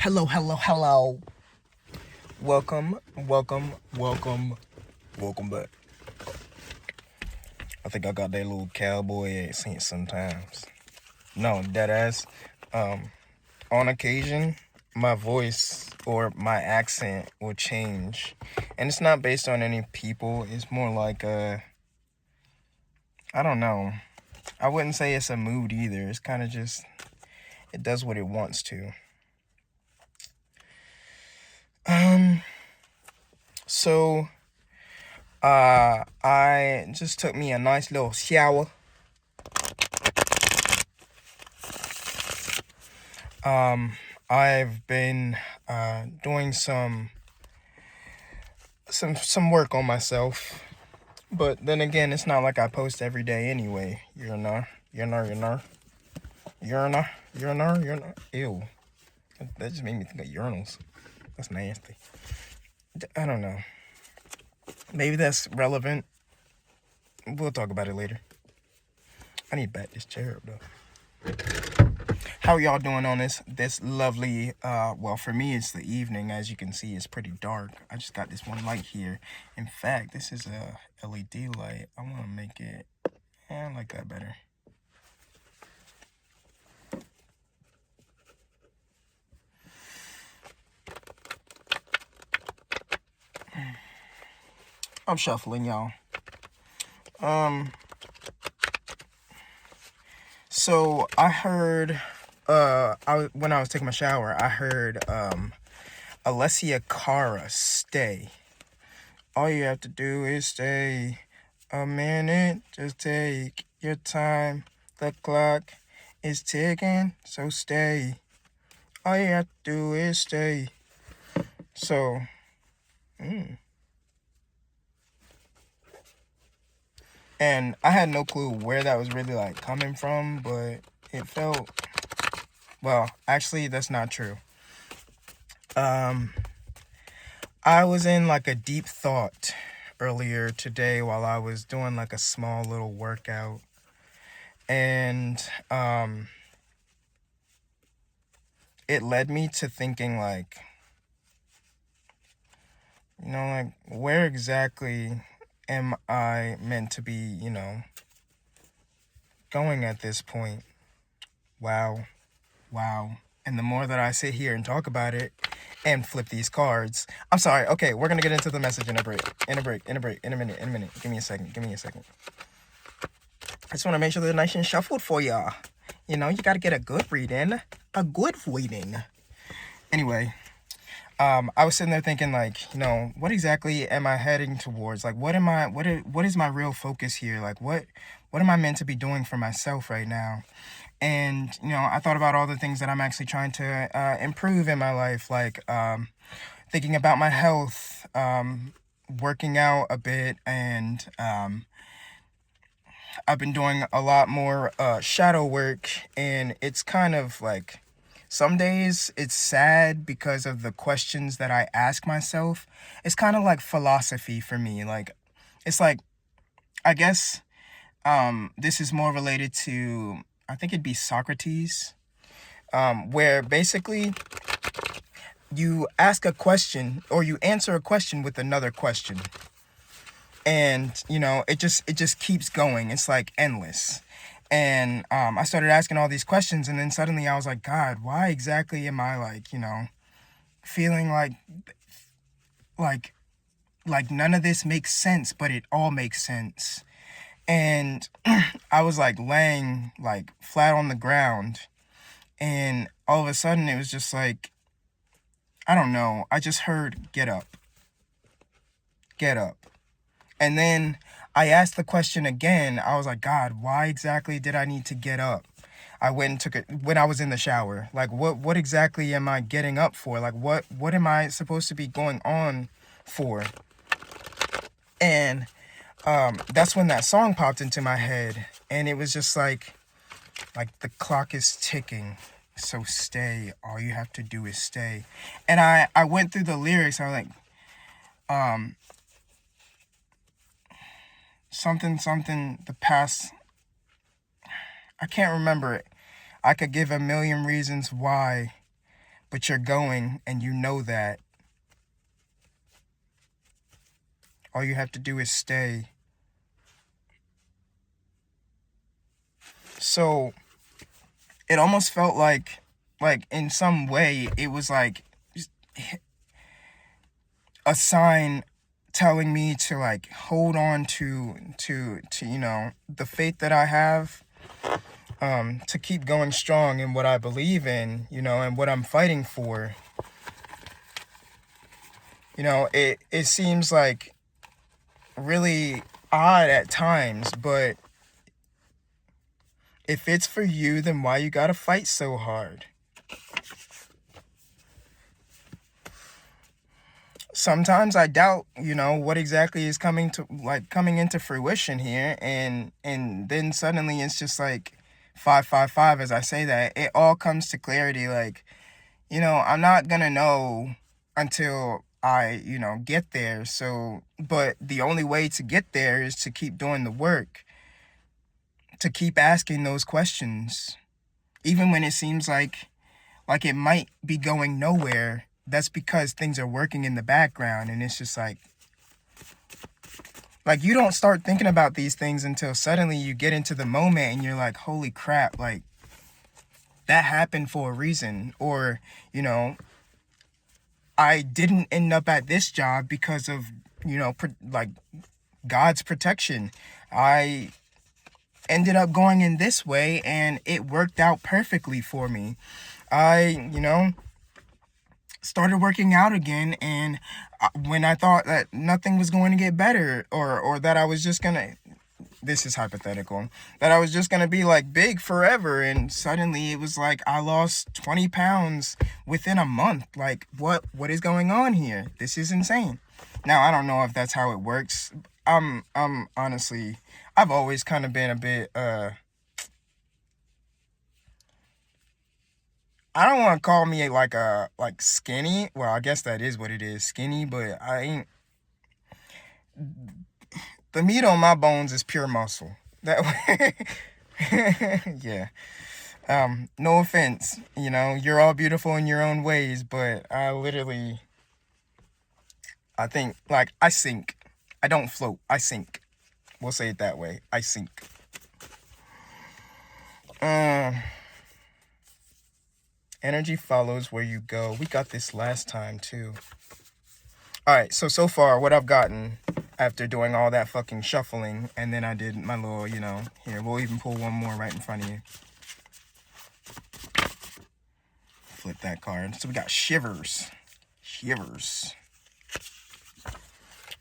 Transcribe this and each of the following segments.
Hello, hello, hello. Welcome, welcome, welcome, welcome back. I think I got that little cowboy accent sometimes. No, dead ass. On occasion, my voice or my accent will change. And it's not based on any people. It's more like I don't know. I wouldn't say it's a mood either. It's kind of just, it does what it wants to. So I just took me a nice little shower. I've been doing some work on myself, but then again, it's not like I post every day anyway. You know. Ew, that just made me think of urinals. That's nasty. I don't know. Maybe that's relevant. We'll talk about it later. I need to back this chair up though. How are y'all doing on this lovely well, for me it's the evening. As you can see, it's pretty dark. I just got this one light here. In fact, this is a LED light. I want to make it, I like that better. I'm shuffling, y'all. So I heard when I was taking my shower, I heard Alessia Cara, Stay. All you have to do is stay a minute. Just take your time. The clock is ticking, so stay. All you have to do is stay. So, and I had no clue where that was really like coming from, but it felt, well, actually that's not true. I was in like a deep thought earlier today while I was doing like a small little workout, and it led me to thinking like, like where exactly am I meant to be, going at this point? Wow. And the more that I sit here and talk about it and flip these cards, I'm sorry. Okay, we're gonna get into the message in a minute. Give me a second. I just want to make sure they're nice and shuffled for y'all. You gotta get a good reading. Anyway, I was sitting there thinking like, what exactly am I heading towards? Like, what is my real focus here? Like, what am I meant to be doing for myself right now? And, I thought about all the things that I'm actually trying to improve in my life, like thinking about my health, working out a bit, and I've been doing a lot more shadow work, and it's kind of like, some days it's sad because of the questions that I ask myself. It's kind of like philosophy for me. Like, it's like, I guess this is more related to, I think it'd be Socrates, where basically you ask a question or you answer a question with another question. And, it just keeps going. It's like endless. And I started asking all these questions, and then suddenly I was like, God, why exactly am I like, feeling like none of this makes sense, but it all makes sense. And I was like laying like flat on the ground, and all of a sudden it was just like, I don't know, I just heard, get up. And then I asked the question again. I was like, God, why exactly did I need to get up? I went and took it when I was in the shower. Like, what exactly am I getting up for? Like, what am I supposed to be going on for? And that's when that song popped into my head, and it was just like the clock is ticking, so stay. All you have to do is stay. And I went through the lyrics. I was like, something, the past, I can't remember it. I could give a million reasons why, but you're going and you know that. All you have to do is stay. So it almost felt like in some way it was like a sign telling me to like hold on to the faith that I have, to keep going strong in what I believe in, and what I'm fighting for. It seems like really odd at times, but if it's for you, then why you gotta fight so hard? Sometimes I doubt, what exactly is coming into fruition here, and then suddenly it's just like 555. As I say that, it all comes to clarity. Like, I'm not gonna know until I, get there. So, but the only way to get there is to keep doing the work, to keep asking those questions, even when it seems like it might be going nowhere. That's because things are working in the background, and it's just like you don't start thinking about these things until suddenly you get into the moment and you're like, holy crap, like that happened for a reason. Or, I didn't end up at this job because of, God's protection. I ended up going in this way and it worked out perfectly for me. I, started working out again, and when I thought that nothing was going to get better, or that I was just gonna, this is hypothetical, that I was just gonna be like big forever, and suddenly it was like I lost 20 pounds within a month. Like, what is going on here? This is insane. Now, I don't know if that's how it works. I'm honestly, I've always kind of been a bit I don't want to call me like skinny. Well, I guess that is what it is, skinny, but I ain't. The meat on my bones is pure muscle. That way. Yeah. No offense, you're all beautiful in your own ways, but I think, like, I sink. I don't float, I sink. We'll say it that way. I sink. Energy follows where you go. We got this last time too. Alright, so far what I've gotten after doing all that fucking shuffling, and then I did my little, here, we'll even pull one more right in front of you. Flip that card. So we got Shivers.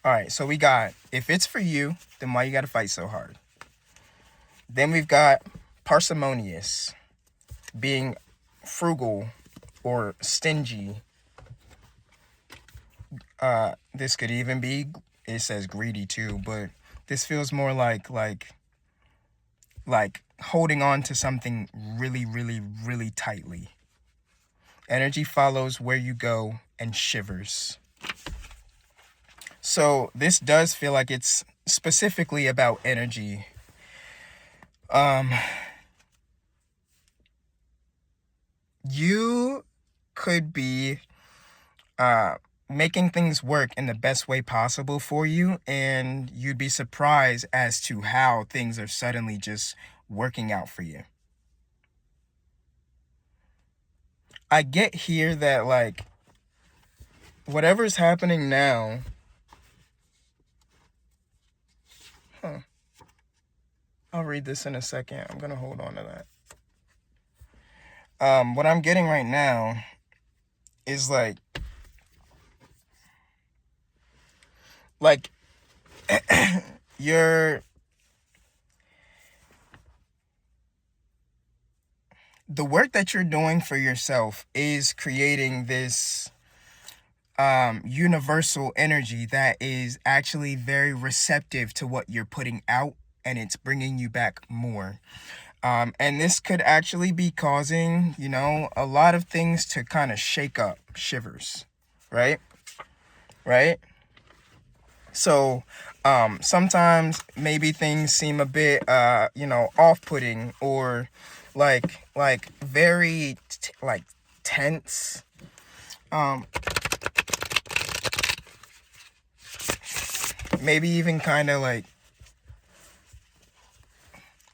Alright, so we got, if it's for you, then why you gotta fight so hard? Then we've got Parsimonious, being frugal or stingy. This could even be, it says greedy too, but this feels more like holding on to something really, really, really tightly. Energy follows where you go, and Shivers. So this does feel like it's specifically about energy. You could be making things work in the best way possible for you, and you'd be surprised as to how things are suddenly just working out for you. I get here that, like, whatever's happening now, I'll read this in a second. I'm gonna hold on to that. What I'm getting right now is like you're the work that you're doing for yourself is creating this universal energy that is actually very receptive to what you're putting out, and it's bringing you back more. And this could actually be causing, a lot of things to kind of shake up. Shivers, right? So, sometimes maybe things seem a bit, off-putting, or like very like tense, maybe even kind of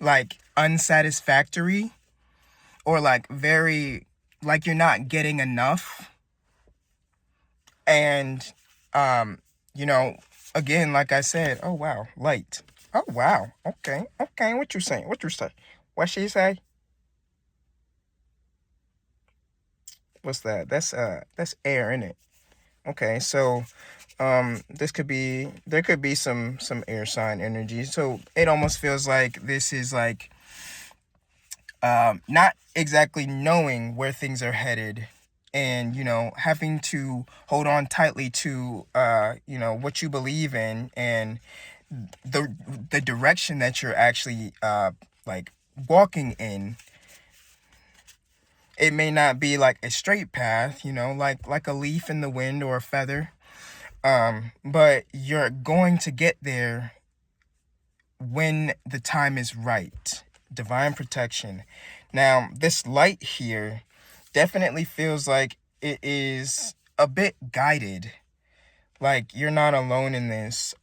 like unsatisfactory, or like very, like you're not getting enough. And you know, again, like I said, oh wow, light. Oh wow, okay, okay, what you saying, what you say, what she say, what's that, that's air in it. Okay, so this could be, there could be some air sign energy, so it almost feels like this is like not exactly knowing where things are headed, and having to hold on tightly to what you believe in, and the the direction that you're actually like walking in. It may not be like a straight path, like a leaf in the wind or a feather, but you're going to get there when the time is right. Divine protection. Now, this light here definitely feels like it is a bit guided. Like you're not alone in this.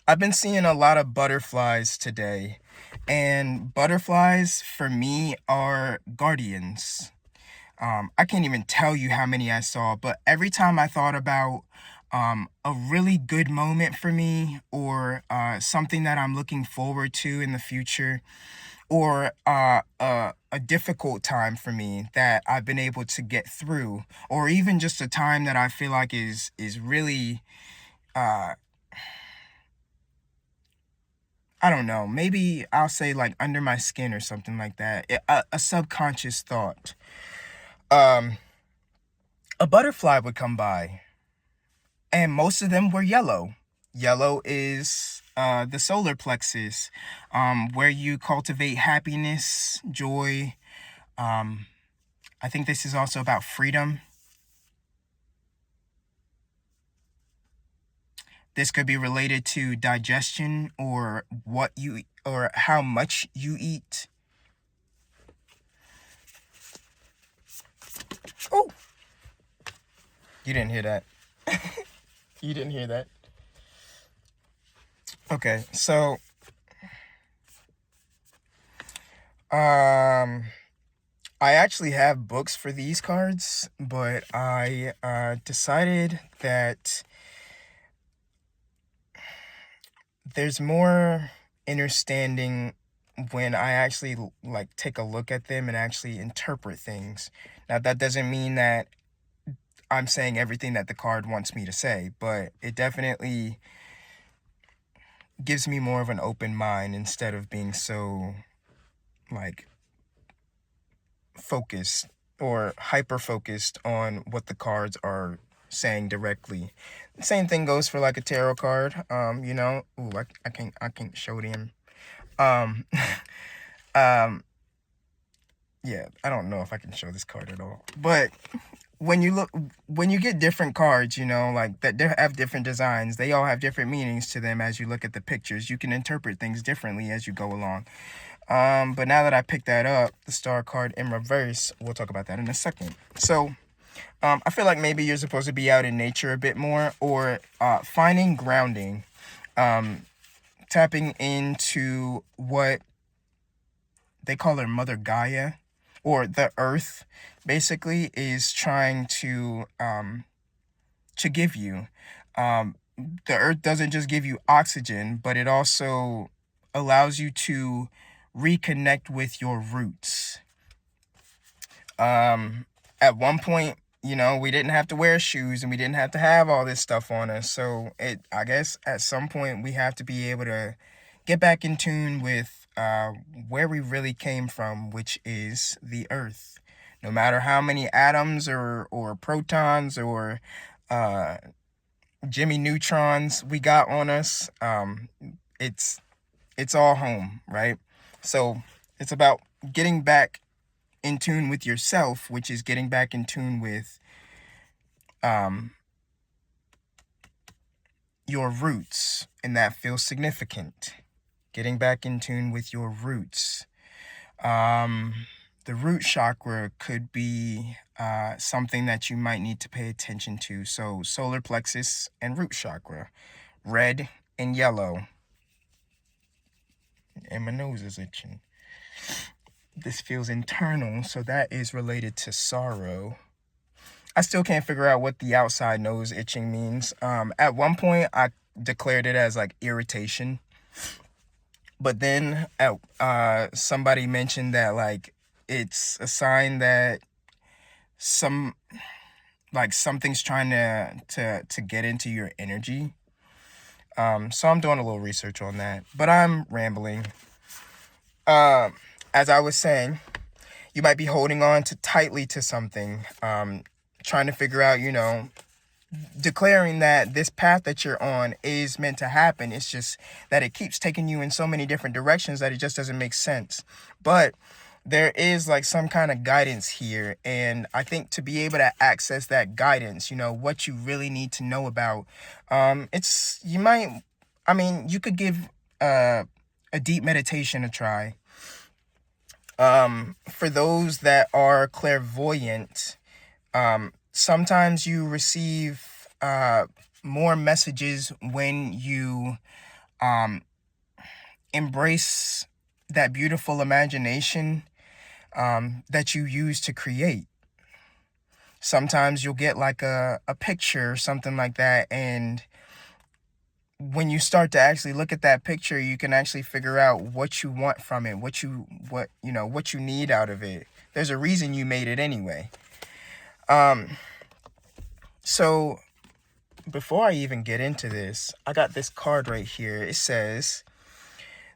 I've been seeing a lot of butterflies today, and butterflies for me are guardians. I can't even tell you how many I saw, but every time I thought about a really good moment for me, or something that I'm looking forward to in the future, or a difficult time for me that I've been able to get through, or even just a time that I feel like is really, uh, I don't know, maybe I'll say like under my skin or something like that, a subconscious thought. Um, a butterfly would come by, and most of them were yellow. Yellow is the solar plexus, where you cultivate happiness, joy. Um, I think this is also about freedom. This could be related to digestion, or what you, or how much you eat. Oh, you didn't hear that. You didn't hear that. Okay, so um I actually have books for these cards, but I decided that there's more understanding when I actually like take a look at them and actually interpret things. Now that doesn't mean that I'm saying everything that the card wants me to say, but it definitely gives me more of an open mind instead of being so like focused or hyper focused on what the cards are saying directly. Same thing goes for like a tarot card. Ooh, I can't show them. Um, um, yeah, I don't know if I can show this card at all. But when you look, when you get different cards, like that, they have different designs. They all have different meanings to them as you look at the pictures. You can interpret things differently as you go along. But now that I picked that up, the star card in reverse, we'll talk about that in a second. So, I feel like maybe you're supposed to be out in nature a bit more, or finding grounding, um, tapping into what they call her Mother Gaia, or the Earth, basically is trying to give you. Um, the Earth doesn't just give you oxygen, but it also allows you to reconnect with your roots. At one point, we didn't have to wear shoes, and we didn't have to have all this stuff on us. So I guess at some point we have to be able to get back in tune with where we really came from, which is the earth. No matter how many atoms or protons or uh, Jimmy neutrons we got on us, it's it's all home, right? So it's about getting back in tune with yourself, which is getting back in tune with um, your roots, and that feels significant. Getting back in tune with your roots. Um, the root chakra could be something that you might need to pay attention to. So, solar plexus and root chakra, red and yellow. And my nose is itching. This feels internal, so that is related to sorrow. I still can't figure out what the outside nose itching means. At one point, I declared it as like irritation, but then somebody mentioned that like it's a sign that some like something's trying to get into your energy. So I'm doing a little research on that, but I'm rambling. As I was saying, you might be holding on tightly to something, trying to figure out, declaring that this path that you're on is meant to happen. It's just that it keeps taking you in so many different directions that it just doesn't make sense. But there is like some kind of guidance here. And I think to be able to access that guidance, what you really need to know about, you could give a deep meditation a try. For those that are clairvoyant, sometimes you receive more messages when you embrace that beautiful imagination that you use to create. Sometimes you'll get like a picture or something like that, and when you start to actually look at that picture, you can actually figure out what you want from it, what you need out of it. There's a reason you made it anyway. So before I even get into this, I got this card right here. It says,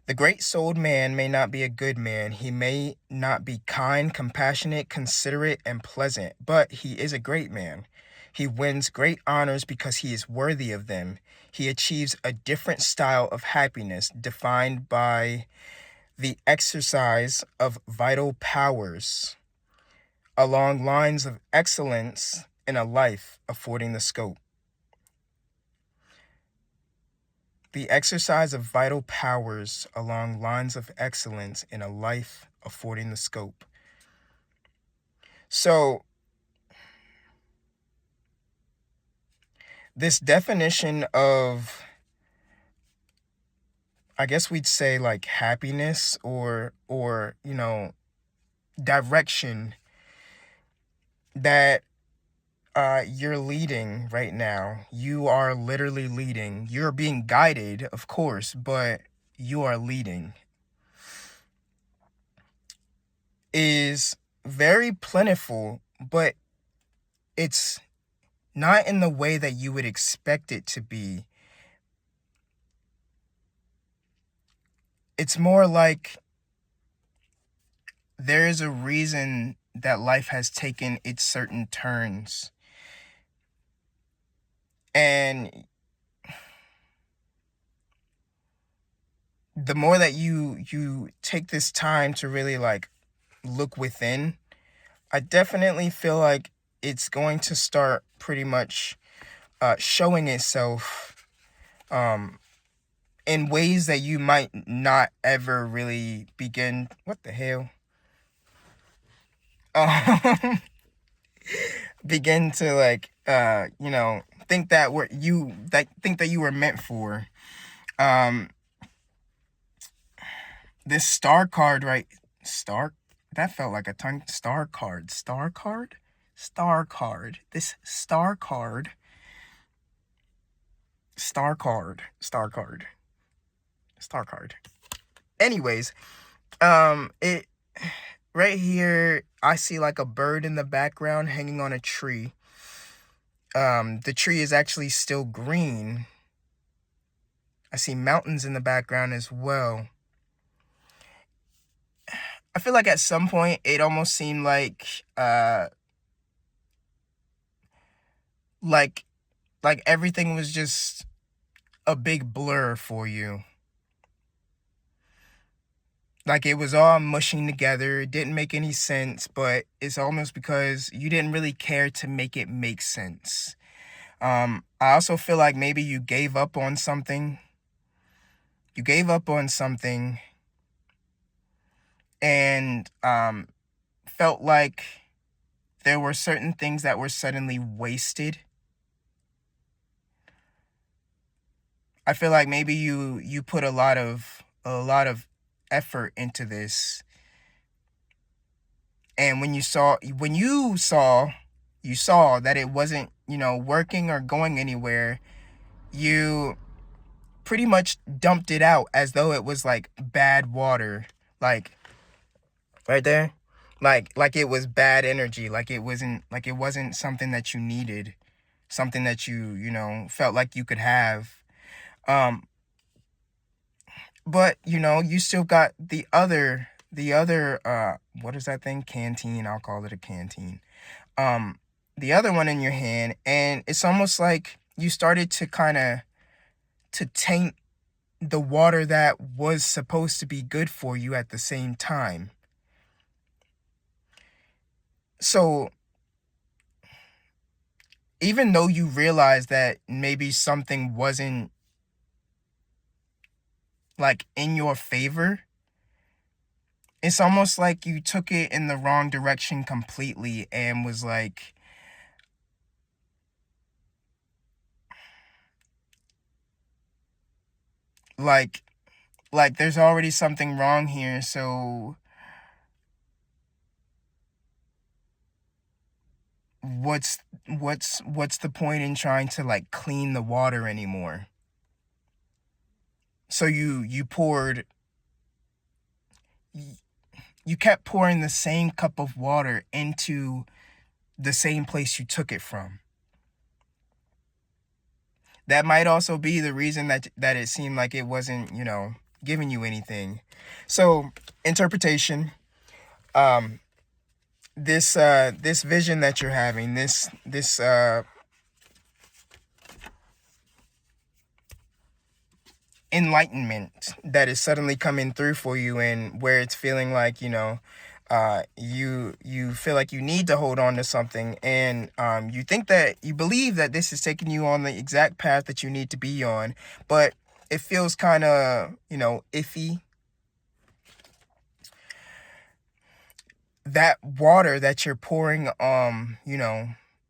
"The great-souled man may not be a good man. He may not be kind, compassionate, considerate, and pleasant, but he is a great man. He wins great honors because he is worthy of them. He achieves a different style of happiness defined by the exercise of vital powers along lines of excellence in a life affording the scope." The exercise of vital powers along lines of excellence in a life affording the scope. So, this definition of, I guess we'd say like happiness or direction that you're leading right now. You are literally leading. You're being guided, of course, but you are leading. Is very plentiful, but it's not in the way that you would expect it to be. It's more like there is a reason that life has taken its certain turns. And the more that you take this time to really like look within, I definitely feel like it's going to start pretty much showing itself in ways that you might not ever really begin. What the hell? Begin to like think that you were meant for. This star card, right? That felt like a tongue. Star card. This star card. Anyways, it right here, I see like a bird in the background hanging on a tree. The tree is actually still green. I see mountains in the background as well. I feel like at some point it almost seemed like everything was just a big blur for you. Like it was all mushing together. It didn't make any sense, but it's almost because you didn't really care to make it make sense. I also feel like maybe you gave up on something. And felt like there were certain things that were suddenly wasted. I feel like maybe you put a lot of effort into this, and when you saw that it wasn't, working or going anywhere, you pretty much dumped it out as though it was like bad water, like right there, like it was bad energy, like it wasn't something that you needed, something that you felt like you could have. um but you still got the other what is that thing, canteen, I'll call it a canteen. um the other one in your hand, and it's almost like you started to kind of to taint the water that was supposed to be good for you at the same time. So even though you realize that maybe something wasn't like in your favor, it's almost like you took it in the wrong direction completely and was like like there's already something wrong here, so what's the point in trying to like clean the water anymore? So y- you kept pouring the same cup of water into the same place you took it from. That might also be the reason that it seemed like it wasn't, giving you anything. So, interpretation, um this vision that you're having, this enlightenment that is suddenly coming through for you, and where it's feeling like, you feel like you need to hold on to something, and you believe that this is taking you on the exact path that you need to be on, but it feels kind of, iffy. That water that you're pouring,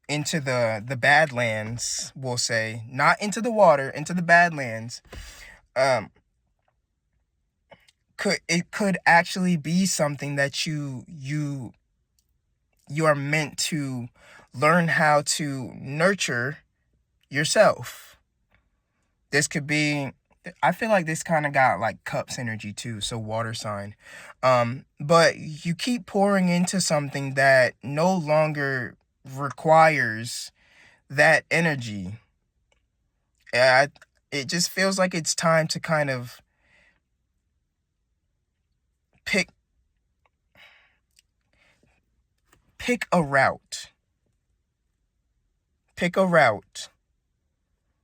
into the badlands, we'll say, not into the water, into the badlands, um could actually be something that you are meant to learn how to nurture yourself. This could be, I feel like this kind of got like cups energy too, so water sign. But you keep pouring into something that no longer requires that energy. uh, it just feels like it's time to kind of pick pick a route. Pick a route,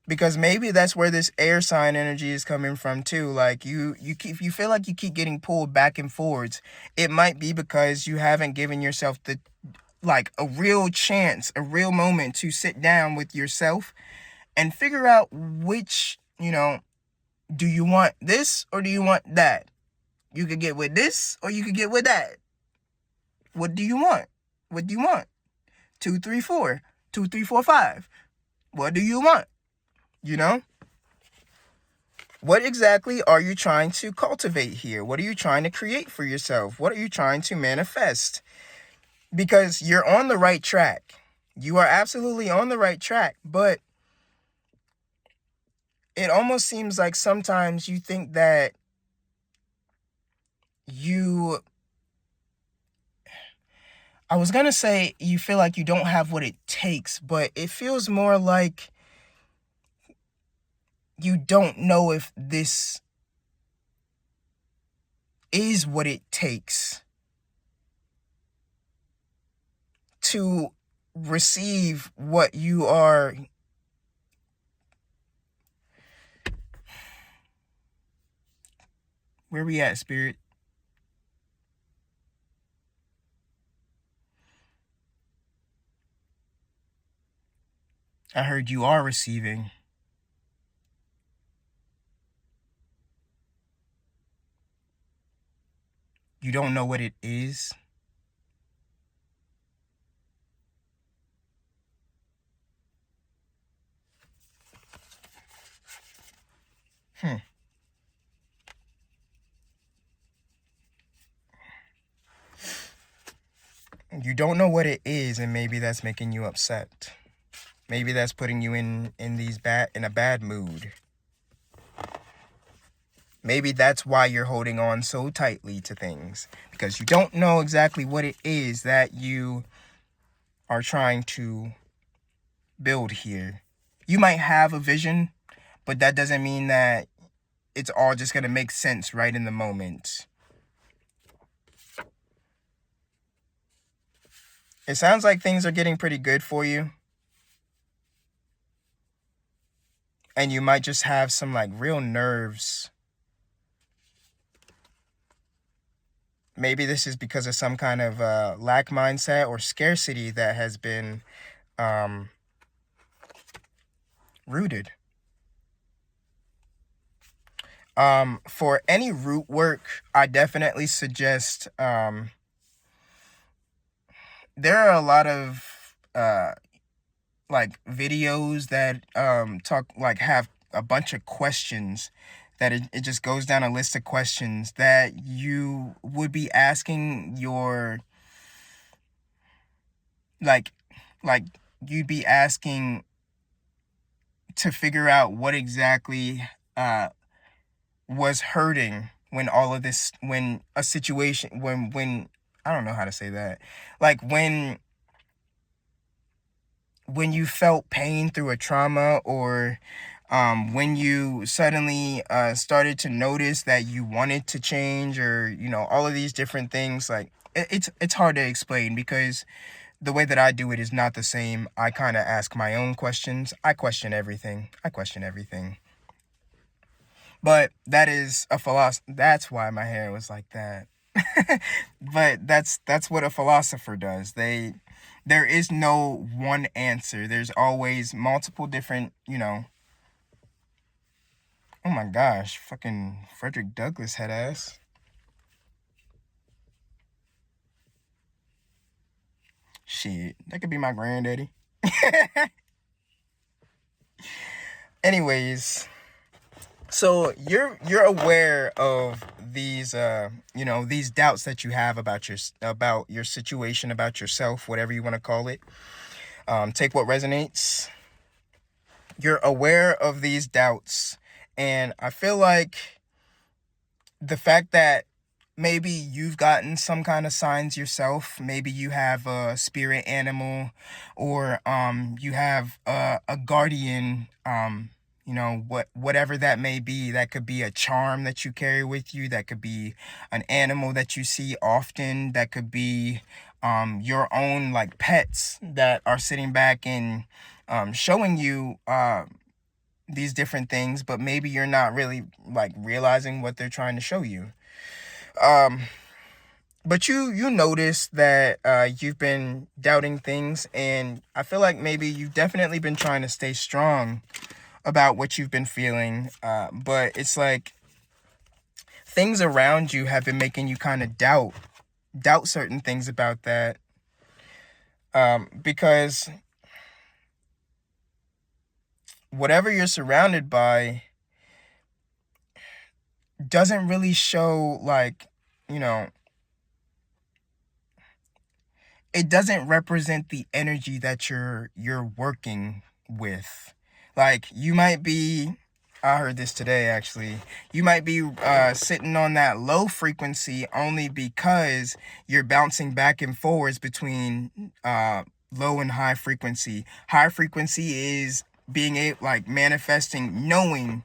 because maybe that's where this air sign energy is coming from too. Like you feel like you keep getting pulled back and forwards. It might be because you haven't given yourself the like a real chance, a real moment to sit down with yourself and figure out which, do you want this or do you want that? You could get with this or you could get with that. What do you want? What do you want? 2, 3, 4, 2, 3, 4, 5. What do you want? You know? What exactly are you trying to cultivate here? What are you trying to create for yourself? What are you trying to manifest? Because you're on the right track. You are absolutely on the right track, but it almost seems like sometimes you think that you, I was going to say you feel like you don't have what it takes, but it feels more like you don't know if this is what it takes to receive what you are. Where we at, spirit? I heard you are receiving. You don't know what it is. Hmm. You don't know what it is, and maybe that's making you upset. Maybe that's putting you in a bad mood. Maybe that's why you're holding on so tightly to things, because you don't know exactly what it is that you are trying to build here. You might have a vision, but that doesn't mean that it's all just going to make sense right in the moment. It sounds like things are getting pretty good for you, and you might just have some like real nerves. Maybe this is because of some kind of lack mindset or scarcity that has been um, rooted. For any root work, I definitely suggest there are a lot of like videos that talk like have a bunch of questions that it just goes down a list of questions that you would be asking your like like you'd be asking to figure out what exactly was hurting when all of this when a situation when I don't know how to say that, like when you felt pain through a trauma, or when you suddenly started to notice that you wanted to change, or all of these different things. Like it's hard to explain because the way that I do it is not the same. I kind of ask my own questions. I question everything. But that is a philosophy. That's why my hair was like that. But that's what a philosopher does. There is no one answer. There's always multiple different, oh my gosh, fucking Frederick Douglass head ass. Shit, that could be my granddaddy. Anyways, so you're aware of these these doubts that you have about your situation, about yourself, whatever you want to call it. Take what resonates. You're aware of these doubts, and I feel like the fact that maybe you've gotten some kind of signs yourself. Maybe you have a spirit animal, or you have a guardian, whatever that may be. That could be a charm that you carry with you, that could be an animal that you see often, that could be your own like pets that are sitting back and showing you these different things, but maybe you're not really like realizing what they're trying to show you. um but you notice that you've been doubting things, and I feel like maybe you've definitely been trying to stay strong about what you've been feeling, but it's like things around you have been making you kind of doubt certain things about that, because whatever you're surrounded by doesn't really show like, you know it doesn't represent the energy that you're working with. Like you might be, I heard this today actually. You might be sitting on that low frequency only because you're bouncing back and forwards between low and high frequency. High frequency is being like manifesting, knowing,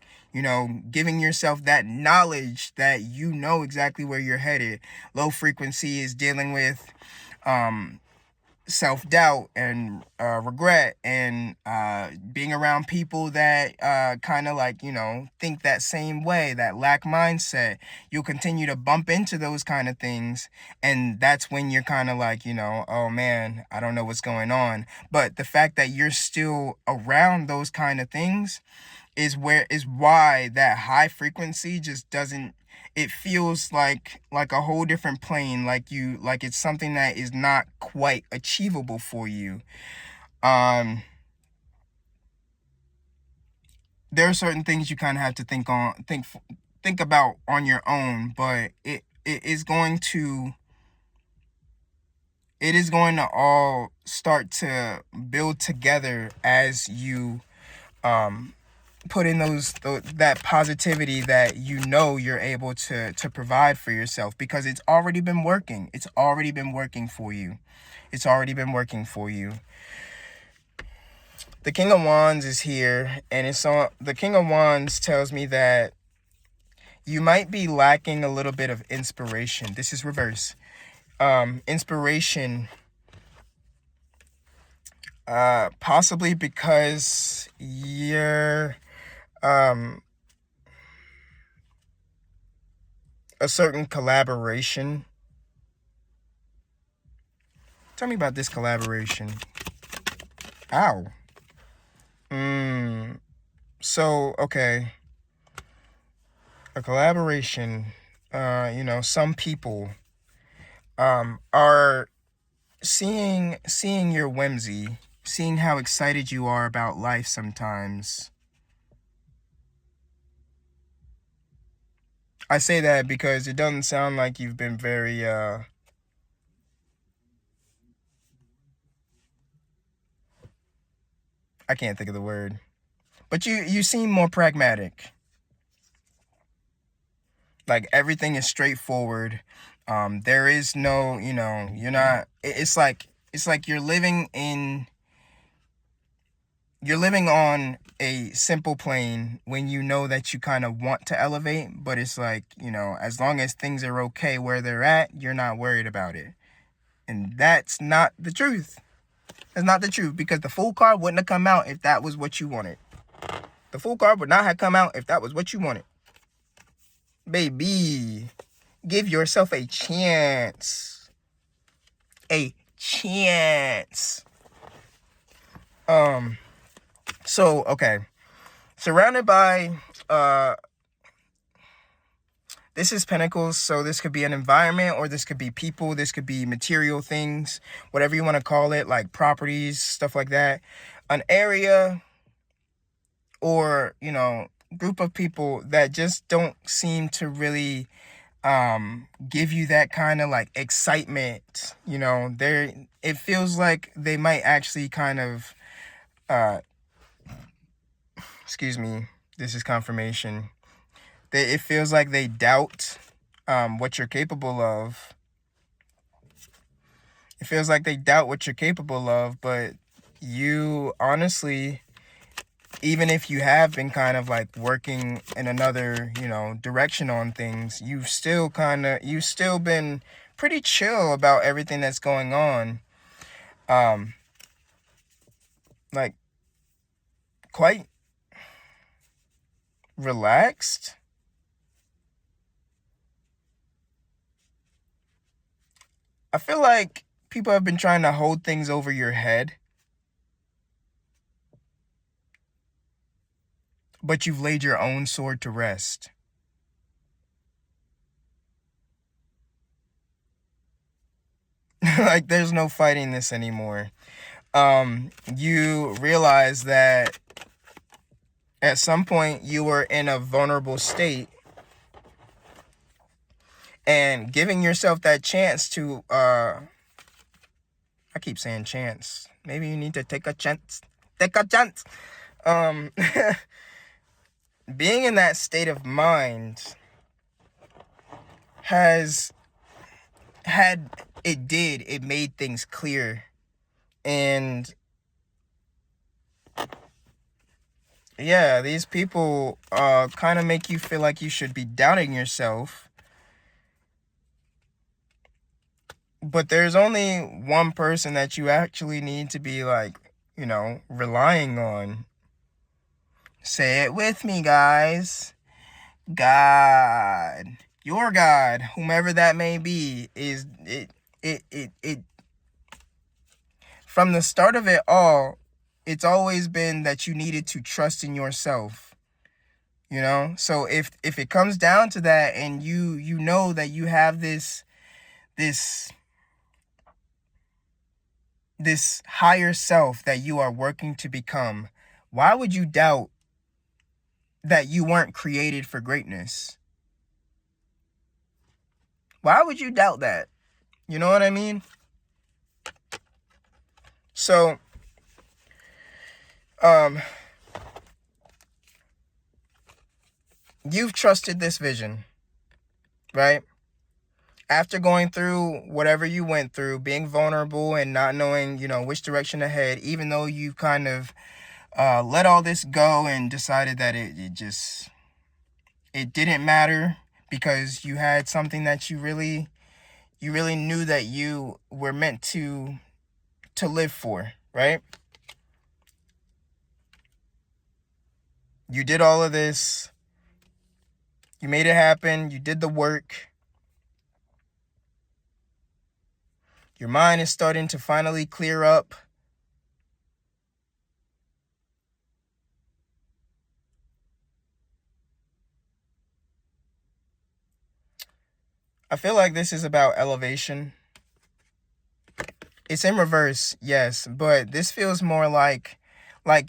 giving yourself that knowledge that you know exactly where you're headed. Low frequency is dealing with um self-doubt and regret, and being around people that kind of like, think that same way, that lack mindset. You'll continue to bump into those kind of things, and that's when you're kind of like, oh man, I don't know what's going on. But the fact that you're still around those kind of things is why that high frequency just doesn't, it feels like a whole different plane, like it's something that is not quite achievable for you. um there are certain things you kind of have to think about on your own, but it is going to all start to build together as you um put in that positivity that you're able to provide for yourself, because it's already been working. It's already been working for you. It's already been working for you. The King of Wands is here, and the King of Wands tells me that you might be lacking a little bit of inspiration. This is reverse. Inspiration, possibly because you're a certain collaboration. Tell me about this collaboration. Ow. So, okay. A collaboration, some people are seeing your whimsy, seeing how excited you are about life sometimes. I say that because it doesn't sound like you've been very I can't think of the word. But you seem more pragmatic. Like everything is straightforward. There is no, you're not it's like you're living on a simple plane when you know that you kind of want to elevate, but it's like, as long as things are okay where they're at, you're not worried about it. And that's not the truth. That's not the truth, because the Fool card wouldn't have come out if that was what you wanted. The Fool card would not have come out if that was what you wanted. Baby, give yourself a chance. A chance. So, okay. Surrounded by, this is Pentacles, so this could be an environment, or this could be people, this could be material things, whatever you want to call it, like properties, stuff like that. An area, or, group of people that just don't seem to really give you that kind of like excitement. It feels like they might actually kind of excuse me, this is confirmation. It feels like they doubt what you're capable of. It feels like they doubt what you're capable of, but you honestly, even if you have been kind of like working in another, direction on things, you've still been pretty chill about everything that's going on. Like quite relaxed. I feel like people have been trying to hold things over your head, but you've laid your own sword to rest. Like there's no fighting this anymore. You realize that at some point you were in a vulnerable state, and giving yourself that chance to I keep saying chance. Maybe you need to take a chance. Take a chance. Being in that state of mind it made things clear. And yeah, these people kind of make you feel like you should be doubting yourself. But there's only one person that you actually need to be like, relying on. Say it with me, guys. God. Your God, whomever that may be, is it from the start of it all, it's always been that you needed to trust in yourself. So if it comes down to that, and you know that you have this higher self that you are working to become, why would you doubt that you weren't created for greatness. Why would you doubt that? You know what I mean? So, you've trusted this vision, right? After going through whatever you went through, being vulnerable and not knowing, which direction to head, even though you kind of let all this go and decided that it didn't matter because you had something that you really knew that you were meant to live for, right? You did all of this. You made it happen. You did the work. Your mind is starting to finally clear up. I feel like this is about elevation. It's in reverse, yes, but this feels more like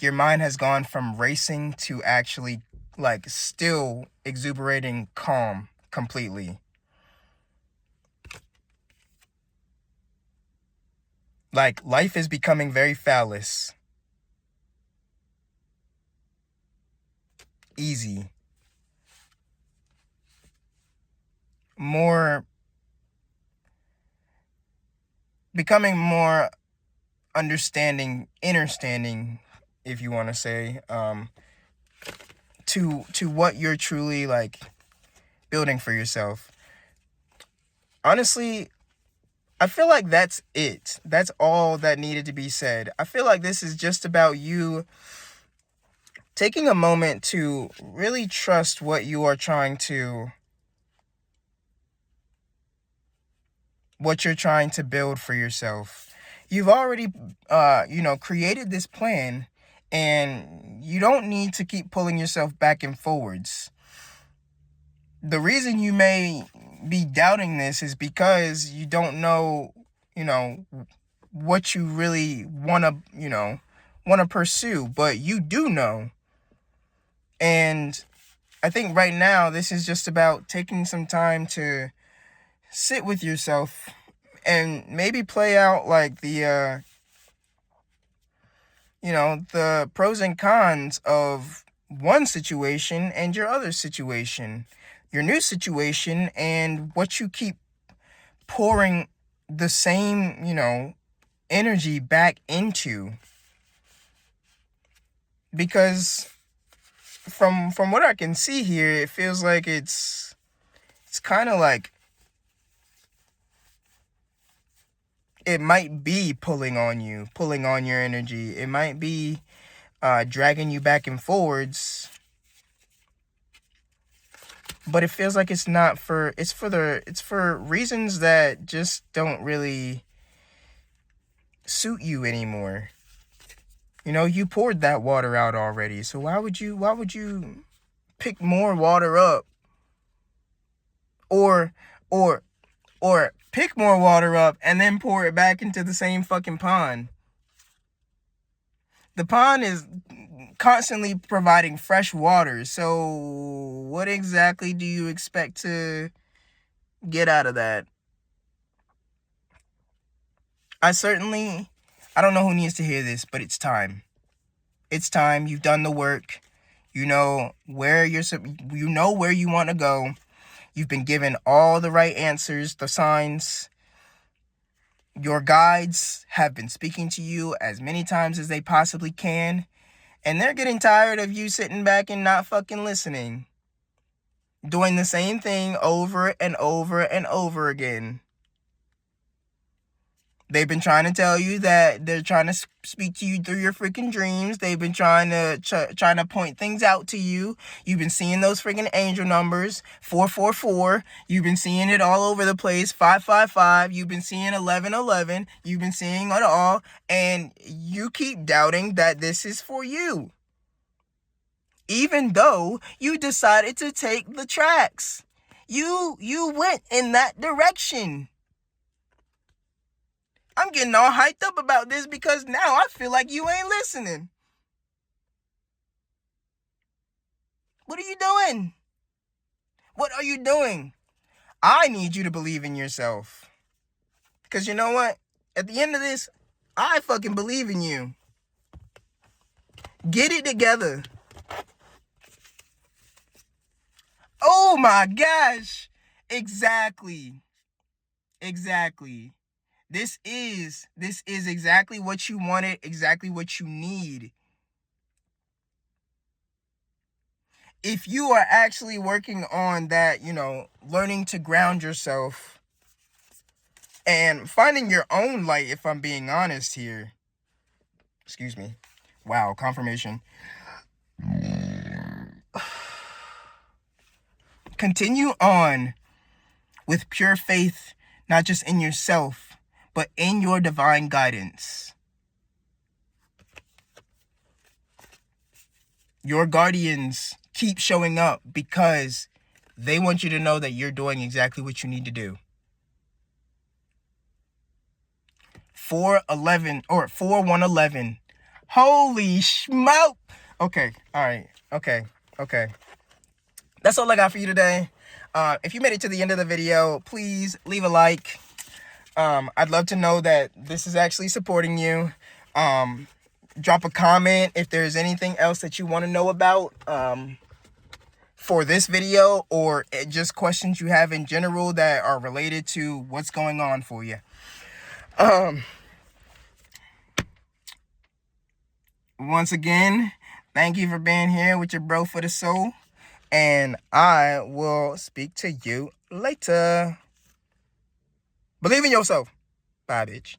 your mind has gone from racing to actually like still exuberating calm completely. Like life is becoming very phallus. Easy. Becoming more understanding, if you want to say, to what you're truly like building for yourself. Honestly, I feel like that's it. That's all that needed to be said. I feel like this is just about you taking a moment to really trust what you're trying to build for yourself. You've already created this plan, and you don't need to keep pulling yourself back and forwards. The reason you may be doubting this is because you don't know, what you really want to pursue, but you do know. And I think right now this is just about taking some time to sit with yourself and maybe play out like the the pros and cons of one situation and your other situation, your new situation, and what you keep pouring the same, energy back into. Because from what I can see here, it feels like it's kind of like it might be pulling on your energy. It might be dragging you back and forwards, but it feels like it's not for it's for reasons that just don't really suit you anymore. You poured that water out already, so why would you pick more water up, or or pick more water up and then pour it back into the same fucking pond? The pond is constantly providing fresh water, so what exactly do you expect to get out of that? I don't know who needs to hear this, but it's time. It's time. You've done the work. You know where you want to go. You've been given all the right answers, the signs. Your guides have been speaking to you as many times as they possibly can, and they're getting tired of you sitting back and not fucking listening. Doing the same thing over and over and over again. They've been trying to tell you that they're trying to speak to you through your freaking dreams. They've been trying to point things out to you. You've been seeing those freaking angel numbers, 444. You've been seeing it all over the place, 555. You've been seeing 1111. You've been seeing it all, and you keep doubting that this is for you. Even though you decided to take the tracks. You went in that direction. I'm getting all hyped up about this because now I feel like you ain't listening. What are you doing? What are you doing? I need you to believe in yourself. Because you know what? At the end of this, I fucking believe in you. Get it together. Oh my gosh. Exactly. This is exactly what you wanted, exactly what you need. If you are actually working on that, learning to ground yourself and finding your own light, if I'm being honest here. Excuse me. Wow, confirmation. Continue on with pure faith, not just in yourself, but in your divine guidance. Your guardians keep showing up because they want you to know that you're doing exactly what you need to do. 411 or 4111. Holy smoke. Okay. All right. Okay. That's all I got for you today. If you made it to the end of the video, please leave a like. I'd love to know that this is actually supporting you. Drop a comment if there's anything else that you want to know about for this video, or just questions you have in general that are related to what's going on for you. Once again, thank you for being here with your bro for the soul, and I will speak to you later. Believe in yourself. Bye, bitch.